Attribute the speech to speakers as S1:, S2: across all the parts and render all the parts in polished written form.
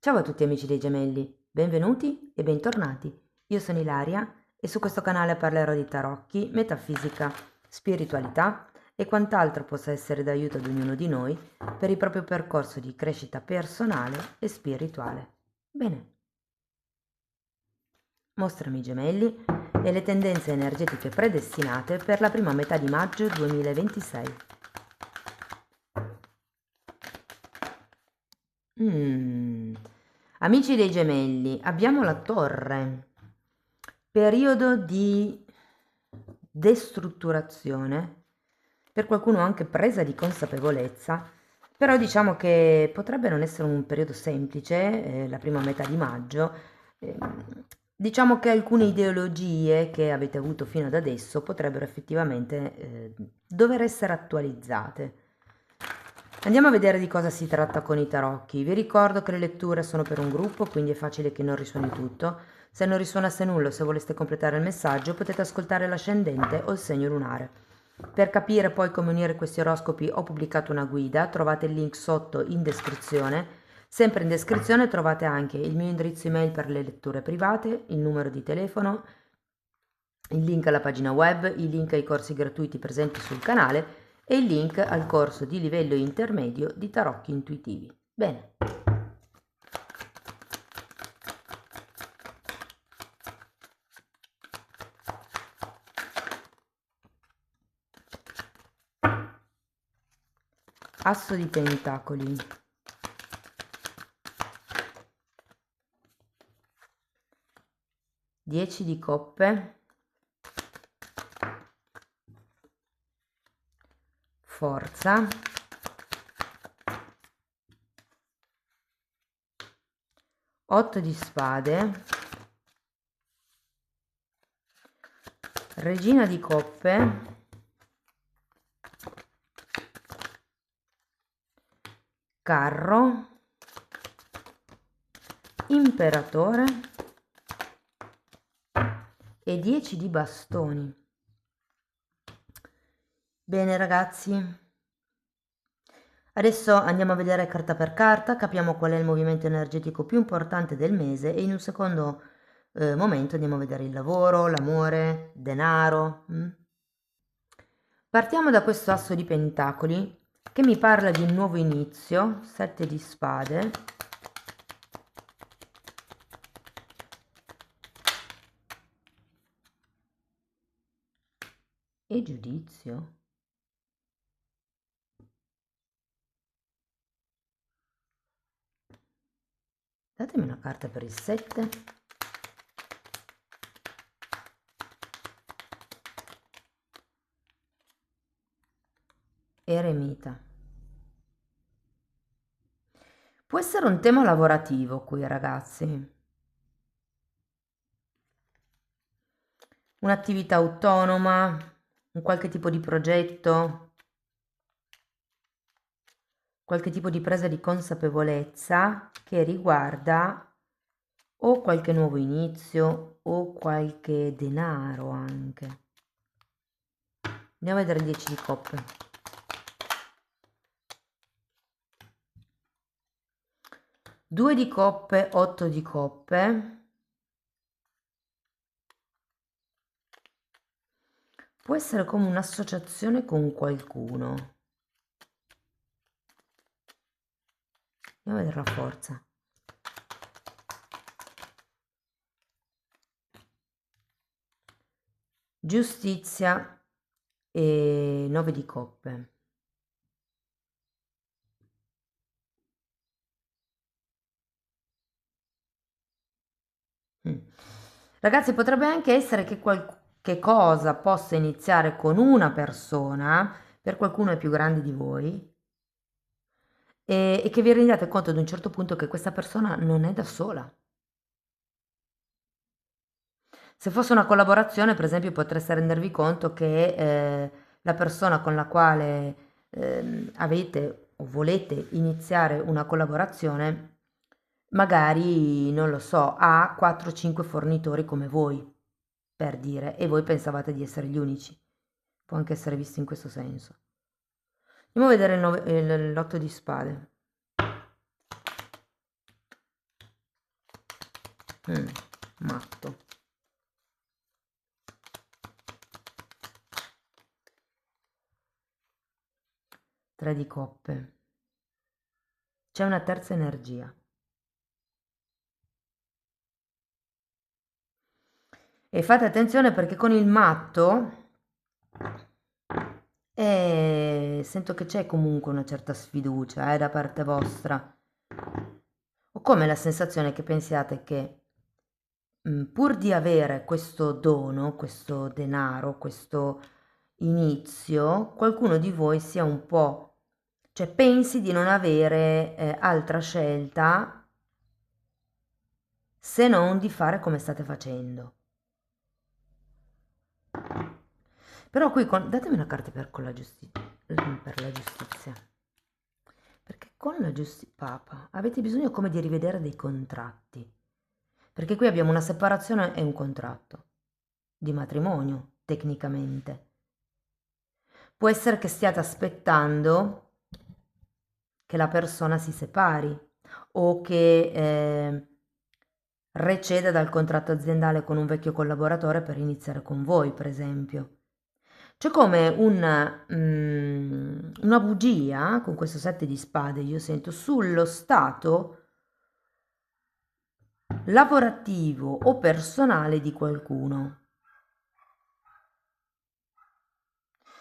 S1: Ciao a tutti amici dei gemelli, benvenuti e bentornati. Io sono Ilaria e su questo canale parlerò di tarocchi, metafisica, spiritualità e quant'altro possa essere d'aiuto ad ognuno di noi per il proprio percorso di crescita personale e spirituale. Bene, mostrami i gemelli e le tendenze energetiche predestinate per la prima metà di maggio 2026. Amici dei gemelli, abbiamo la torre, periodo di destrutturazione, per qualcuno anche presa di consapevolezza, però diciamo che potrebbe non essere un periodo semplice, la prima metà di maggio. Diciamo che alcune ideologie che avete avuto fino ad adesso potrebbero effettivamente dover essere attualizzate. Andiamo a vedere di cosa si tratta con i tarocchi. Vi ricordo che le letture sono per un gruppo, quindi è facile che non risuoni tutto. Se non risuonasse nulla o se voleste completare il messaggio, potete ascoltare l'ascendente o il segno lunare. Per capire poi come unire questi oroscopi ho pubblicato una guida, trovate il link sotto in descrizione. Sempre in descrizione trovate anche il mio indirizzo email per le letture private, il numero di telefono, il link alla pagina web, il link ai corsi gratuiti presenti sul canale e il link al corso di livello intermedio di tarocchi intuitivi. Bene. Asso di pentacoli. 10 di coppe. Forza. 8 di spade. Regina di coppe. Carro. Imperatore e 10 di bastoni. Bene ragazzi, adesso andiamo a vedere carta per carta, capiamo qual è il movimento energetico più importante del mese e in un secondo momento andiamo a vedere il lavoro, l'amore, denaro. Partiamo da questo asso di pentacoli che mi parla di un nuovo inizio, 7 di spade. E giudizio. Datemi una carta per il 7. Eremita. Può essere un tema lavorativo qui, ragazzi. Un'attività autonoma, un qualche tipo di progetto, qualche tipo di presa di consapevolezza che riguarda o qualche nuovo inizio o qualche denaro anche. Andiamo a vedere il 10 di coppe. Due di coppe, 8 di coppe. Può essere come un'associazione con qualcuno. Andiamo a vedere la forza. Giustizia e 9 di coppe. Ragazzi, potrebbe anche essere che qualche cosa possa iniziare con una persona, per qualcuno è più grande di voi, e che vi rendiate conto ad un certo punto che questa persona non è da sola. Se fosse una collaborazione, per esempio, potreste rendervi conto che la persona con la quale avete o volete iniziare una collaborazione, magari, non lo so, ha 4-5 fornitori come voi, per dire, e voi pensavate di essere gli unici. Può anche essere visto in questo senso. Andiamo a vedere l'8 di spade. Matto. Tre di coppe. C'è una terza energia. E fate attenzione perché con il matto sento che c'è comunque una certa sfiducia da parte vostra. Ho come la sensazione che pensiate che pur di avere questo dono, questo denaro, questo inizio, qualcuno di voi sia un po', cioè pensi di non avere altra scelta se non di fare come state facendo. Però qui, datemi una carta per la giustizia. Perché con la giustizia, Papa, avete bisogno come di rivedere dei contratti. Perché qui abbiamo una separazione e un contratto di matrimonio, tecnicamente. Può essere che stiate aspettando che la persona si separi o che receda dal contratto aziendale con un vecchio collaboratore per iniziare con voi, per esempio. C'è come una bugia con questo 7 di spade, io sento, sullo stato lavorativo o personale di qualcuno.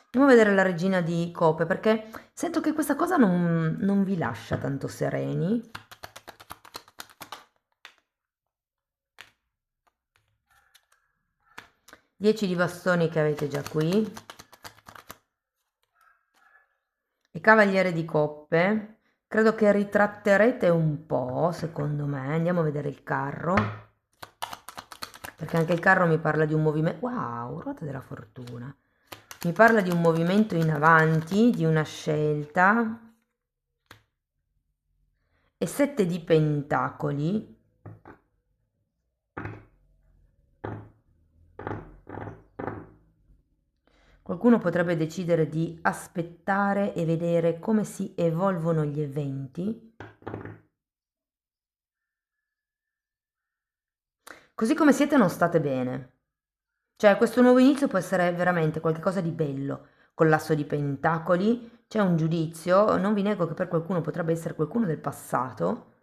S1: Andiamo a vedere la regina di coppe perché sento che questa cosa non vi lascia tanto sereni. Dieci di bastoni che avete già qui. E cavaliere di coppe. Credo che ritratterete un po', secondo me. Andiamo a vedere il carro. Perché anche il carro mi parla di un movimento. Wow, ruota della fortuna. Mi parla di un movimento in avanti, di una scelta. E 7 di pentacoli. Qualcuno potrebbe decidere di aspettare e vedere come si evolvono gli eventi. Così come siete non state bene. Cioè, questo nuovo inizio può essere veramente qualcosa di bello. Con l'asso di pentacoli c'è un giudizio, non vi nego che per qualcuno potrebbe essere qualcuno del passato,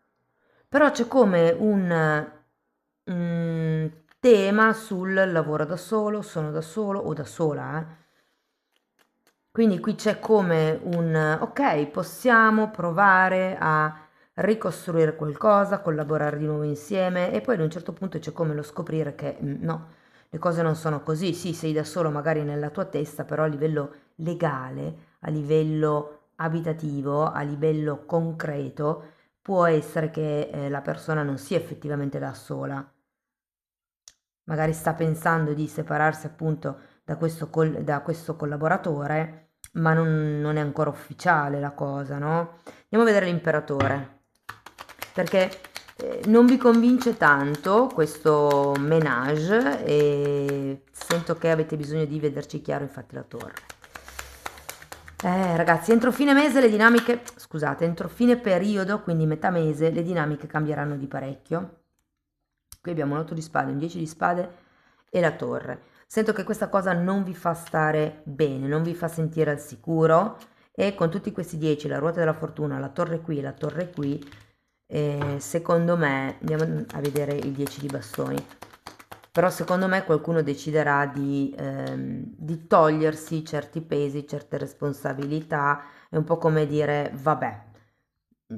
S1: però c'è come un tema sul lavoro da solo, sono da solo o da sola, Quindi qui c'è come ok, possiamo provare a ricostruire qualcosa, collaborare di nuovo insieme e poi ad un certo punto c'è come lo scoprire che no, le cose non sono così, sì, sei da solo magari nella tua testa, però a livello legale, a livello abitativo, a livello concreto, può essere che la persona non sia effettivamente da sola. Magari sta pensando di separarsi appunto da questo collaboratore, ma non è ancora ufficiale la cosa, no? Andiamo a vedere l'imperatore, perché non vi convince tanto questo menage e sento che avete bisogno di vederci chiaro, infatti la torre. Ragazzi, entro fine mese le dinamiche, scusate, entro fine periodo, quindi metà mese, le dinamiche cambieranno di parecchio. Qui abbiamo un 8 di spade, un 10 di spade e la torre. Sento che questa cosa non vi fa stare bene, non vi fa sentire al sicuro e con tutti questi 10, la ruota della fortuna, la torre qui, la torre qui, secondo me, andiamo a vedere il 10 di bastoni, però secondo me qualcuno deciderà di togliersi certi pesi, certe responsabilità, è un po' come dire, vabbè,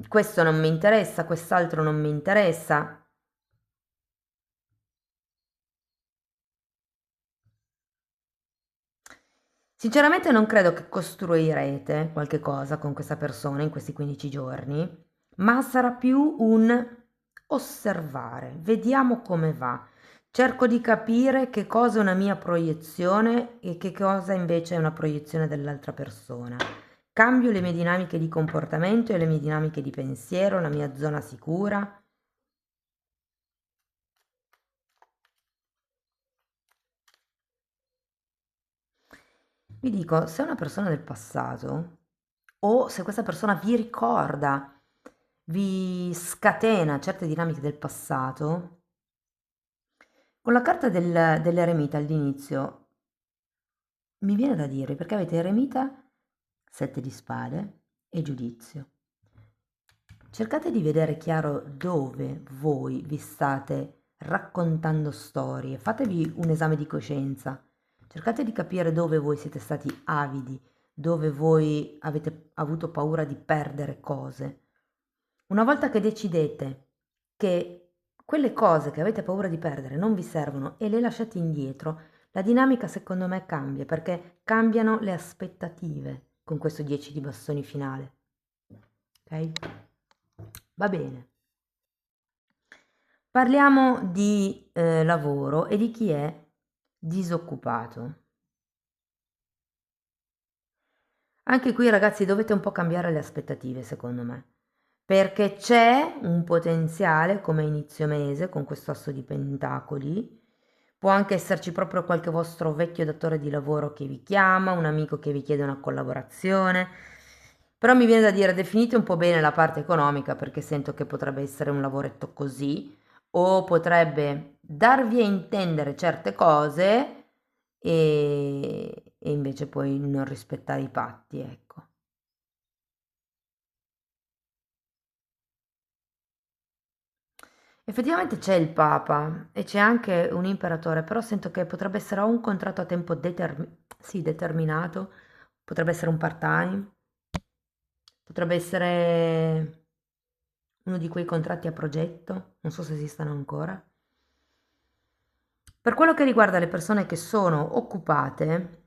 S1: questo non mi interessa, quest'altro non mi interessa. Sinceramente non credo che costruirete qualche cosa con questa persona in questi 15 giorni, ma sarà più un osservare, vediamo come va. Cerco di capire che cosa è una mia proiezione e che cosa invece è una proiezione dell'altra persona. Cambio le mie dinamiche di comportamento e le mie dinamiche di pensiero, la mia zona sicura. Vi dico, se è una persona del passato o se questa persona vi ricorda, vi scatena certe dinamiche del passato, Con la carta dell'eremita all'inizio mi viene da dire, perché avete eremita, sette di spade e giudizio. Cercate di vedere chiaro dove voi vi state raccontando storie, fatevi un esame di coscienza, cercate di capire dove voi siete stati avidi, dove voi avete avuto paura di perdere cose. Una volta che decidete che quelle cose che avete paura di perdere non vi servono e le lasciate indietro, la dinamica secondo me cambia perché cambiano le aspettative con questo 10 di bastoni finale. Ok? Va bene. Parliamo di lavoro e di chi è disoccupato. Anche qui ragazzi dovete un po' cambiare le aspettative secondo me, perché c'è un potenziale come inizio mese con questo asso di pentacoli, può anche esserci proprio qualche vostro vecchio datore di lavoro che vi chiama, un amico che vi chiede una collaborazione, però mi viene da dire definite un po' bene la parte economica perché sento che potrebbe essere un lavoretto così o potrebbe darvi a intendere certe cose e invece poi non rispettare i patti, ecco. Effettivamente c'è il Papa e c'è anche un imperatore, però sento che potrebbe essere o un contratto a tempo sì, determinato, potrebbe essere un part-time, potrebbe essere uno di quei contratti a progetto, non so se esistano ancora. Per quello che riguarda le persone che sono occupate,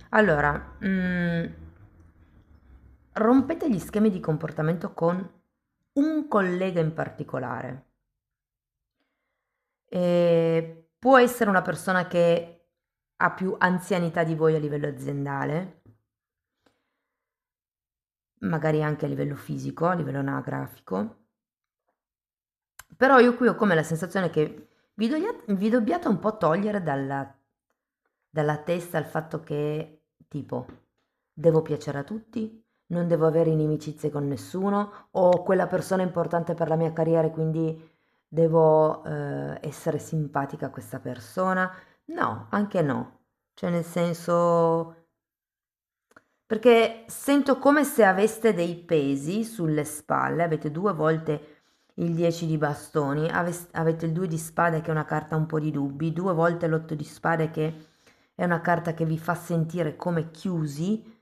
S1: allora, rompete gli schemi di comportamento con un collega in particolare. Può essere una persona che ha più anzianità di voi a livello aziendale, magari anche a livello fisico, a livello anagrafico, però io qui ho come la sensazione che vi dobbiate un po' togliere dalla testa il fatto che, tipo, devo piacere a tutti, non devo avere inimicizie con nessuno, o quella persona è importante per la mia carriera e quindi devo essere simpatica a questa persona. No, anche no. Cioè, nel senso, perché sento come se aveste dei pesi sulle spalle, avete due volte il 10 di bastoni, avete il 2 di spade che è una carta un po' di dubbi, due volte l'8 di spade che è una carta che vi fa sentire come chiusi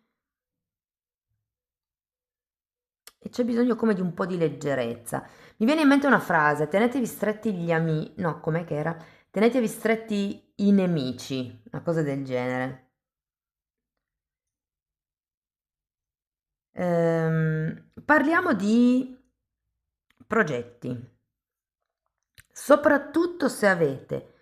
S1: e c'è bisogno come di un po' di leggerezza. Mi viene in mente una frase, tenetevi stretti gli amici, no, com'è che era? Tenetevi stretti i nemici, una cosa del genere. Parliamo di progetti. Soprattutto se avete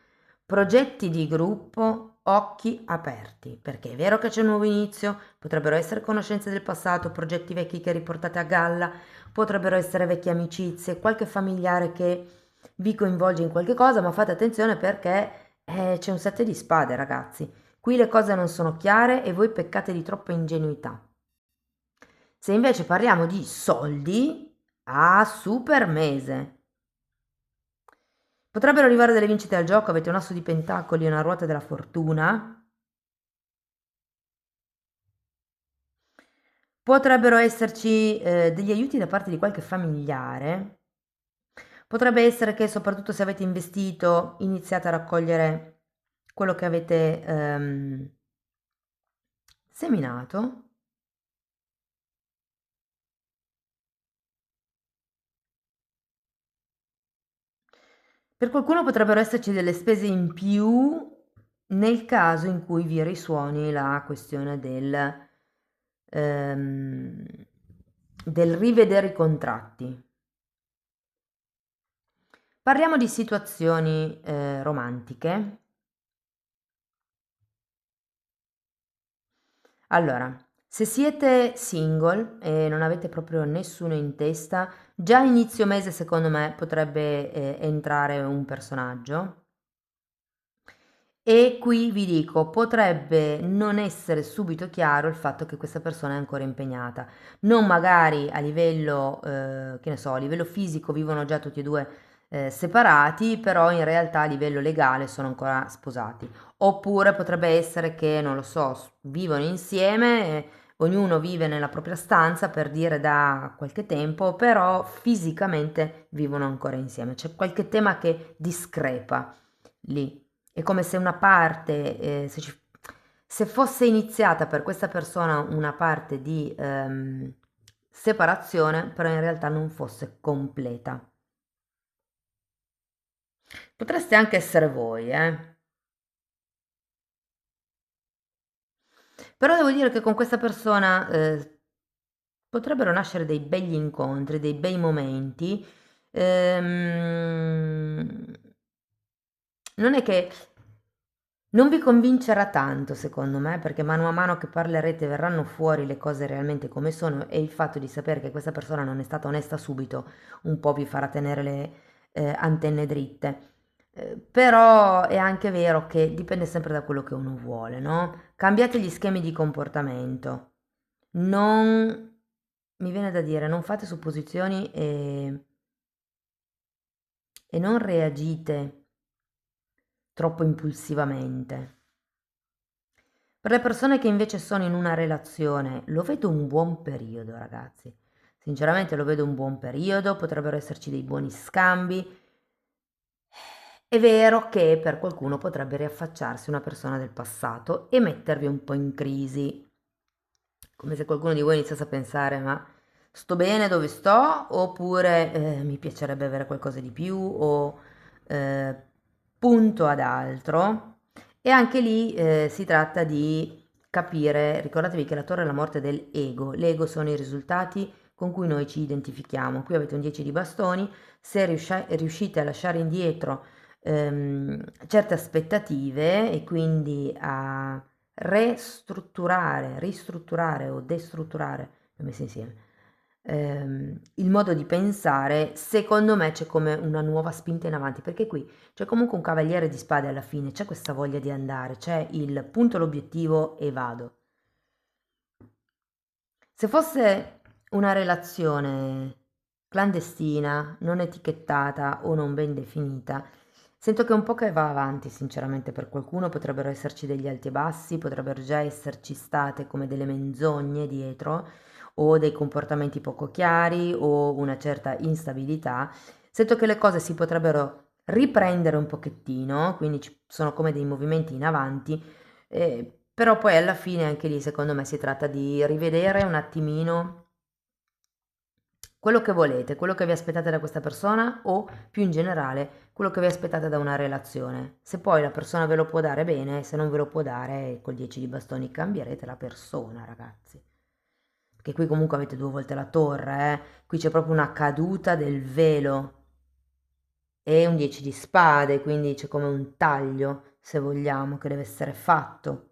S1: progetti di gruppo, occhi aperti, perché è vero che c'è un nuovo inizio, potrebbero essere conoscenze del passato, progetti vecchi che riportate a galla, potrebbero essere vecchie amicizie, qualche familiare che vi coinvolge in qualche cosa, ma fate attenzione perché c'è un sette di spade, ragazzi. Qui le cose non sono chiare e voi peccate di troppa ingenuità. Se invece parliamo di soldi, super mese. Potrebbero arrivare delle vincite al gioco, avete un asso di pentacoli e una ruota della fortuna. Potrebbero esserci degli aiuti da parte di qualche familiare. Potrebbe essere che soprattutto se avete investito iniziate a raccogliere quello che avete seminato. Per qualcuno potrebbero esserci delle spese in più nel caso in cui vi risuoni la questione ehm, del rivedere i contratti. Parliamo di situazioni romantiche. Allora, se siete single e non avete proprio nessuno in testa, già inizio mese secondo me potrebbe entrare un personaggio E qui vi dico, potrebbe non essere subito chiaro il fatto che questa persona è ancora impegnata. Non magari a livello, che ne so, a livello fisico vivono già tutti e due separati, però in realtà a livello legale sono ancora sposati. Oppure potrebbe essere che, non lo so, vivono insieme, ognuno vive nella propria stanza per dire da qualche tempo, però fisicamente vivono ancora insieme. C'è qualche tema che discrepa lì. È come se una parte, se fosse iniziata per questa persona una parte di separazione, però in realtà non fosse completa. Potreste anche essere voi, eh? Però devo dire che con questa persona potrebbero nascere dei begli incontri, dei bei momenti. Ehm, non è che non vi convincerà tanto, secondo me, perché mano a mano che parlerete verranno fuori le cose realmente come sono e il fatto di sapere che questa persona non è stata onesta subito un po' vi farà tenere le antenne dritte. Però è anche vero che dipende sempre da quello che uno vuole, no? Cambiate gli schemi di comportamento. Non, mi viene da dire, non fate supposizioni e non reagite troppo impulsivamente. Per le persone che invece sono in una relazione, lo vedo un buon periodo, ragazzi. Sinceramente lo vedo un buon periodo, potrebbero esserci dei buoni scambi. È vero che per qualcuno potrebbe riaffacciarsi una persona del passato e mettervi un po' in crisi. Come se qualcuno di voi iniziasse a pensare, ma sto bene dove sto? Oppure mi piacerebbe avere qualcosa di più o eh, punto ad altro. E anche lì si tratta di capire, ricordatevi che la torre è la morte dell'ego. L'ego sono i risultati con cui noi ci identifichiamo. Qui avete un 10 di bastoni, se riuscite a lasciare indietro certe aspettative e quindi a ristrutturare o destrutturare, li ho messi insieme, il modo di pensare, secondo me c'è come una nuova spinta in avanti, perché qui c'è comunque un cavaliere di spade alla fine, c'è questa voglia di andare, c'è il punto, l'obiettivo e vado. Se fosse una relazione clandestina, non etichettata o non ben definita, sento che un po' che va avanti, sinceramente, per qualcuno potrebbero esserci degli alti e bassi, potrebbero già esserci state come delle menzogne dietro o dei comportamenti poco chiari o una certa instabilità. Sento che le cose si potrebbero riprendere un pochettino, quindi ci sono come dei movimenti in avanti, però poi alla fine anche lì secondo me si tratta di rivedere un attimino quello che volete, quello che vi aspettate da questa persona o più in generale quello che vi aspettate da una relazione. Se poi la persona ve lo può dare bene, se non ve lo può dare col 10 di bastoni cambierete la persona, ragazzi. Perché qui comunque avete due volte la torre, eh? Qui c'è proprio una caduta del velo e un 10 di spade, quindi c'è come un taglio, se vogliamo, che deve essere fatto.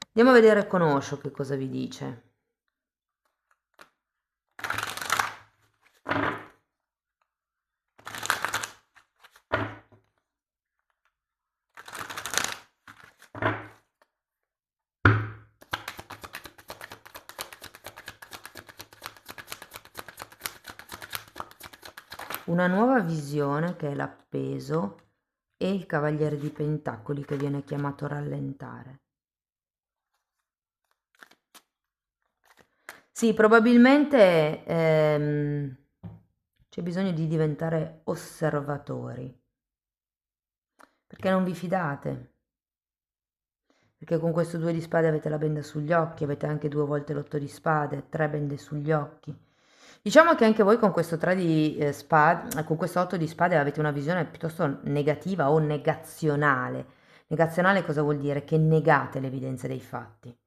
S1: Andiamo a vedere con Osho che cosa vi dice. Una nuova visione che è l'appeso e il cavaliere di pentacoli che viene chiamato a rallentare. Sì, probabilmente c'è bisogno di diventare osservatori, perché non vi fidate, perché con questo 2 di spade avete la benda sugli occhi, avete anche 2 volte l'8 di spade, 3 bende sugli occhi. Diciamo che anche voi con questo 3 di spade, con questo 8 di spade avete una visione piuttosto negativa o negazionale. Negazionale cosa vuol dire? Che negate l'evidenza dei fatti.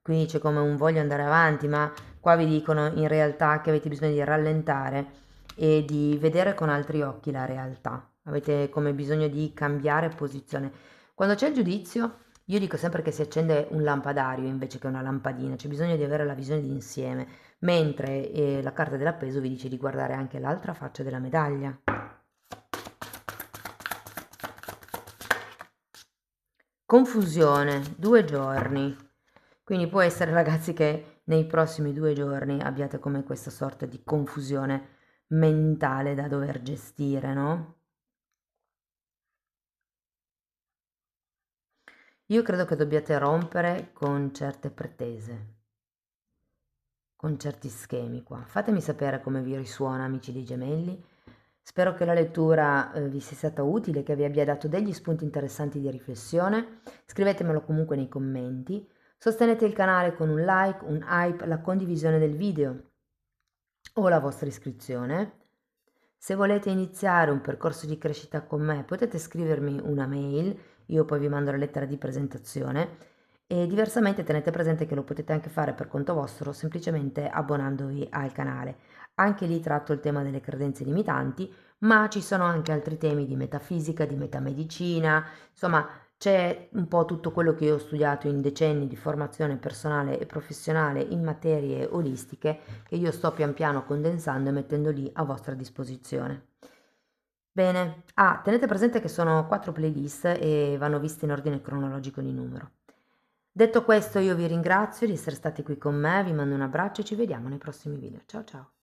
S1: Quindi c'è come un voglio andare avanti, ma qua vi dicono in realtà che avete bisogno di rallentare e di vedere con altri occhi la realtà. Avete come bisogno di cambiare posizione. Quando c'è il giudizio, io dico sempre che si accende un lampadario invece che una lampadina, c'è bisogno di avere la visione d'insieme, mentre la carta dell'appeso vi dice di guardare anche l'altra faccia della medaglia. Confusione, 2 giorni. Quindi può essere, ragazzi, che nei prossimi 2 giorni abbiate come questa sorta di confusione mentale da dover gestire, no? Io credo che dobbiate rompere con certe pretese, con certi schemi qua. Fatemi sapere come vi risuona, amici dei gemelli. Spero che la lettura vi sia stata utile, che vi abbia dato degli spunti interessanti di riflessione. Scrivetemelo comunque nei commenti. Sostenete il canale con un like, un hype, la condivisione del video o la vostra iscrizione. Se volete iniziare un percorso di crescita con me, potete scrivermi una mail, io poi vi mando la lettera di presentazione e diversamente tenete presente che lo potete anche fare per conto vostro semplicemente abbonandovi al canale. Anche lì tratto il tema delle credenze limitanti, ma ci sono anche altri temi di metafisica, di metamedicina, insomma c'è un po' tutto quello che io ho studiato in decenni di formazione personale e professionale in materie olistiche che io sto pian piano condensando e mettendo lì a vostra disposizione. Bene, tenete presente che sono 4 playlist e vanno viste in ordine cronologico di numero. Detto questo, io vi ringrazio di essere stati qui con me, vi mando un abbraccio e ci vediamo nei prossimi video. Ciao ciao!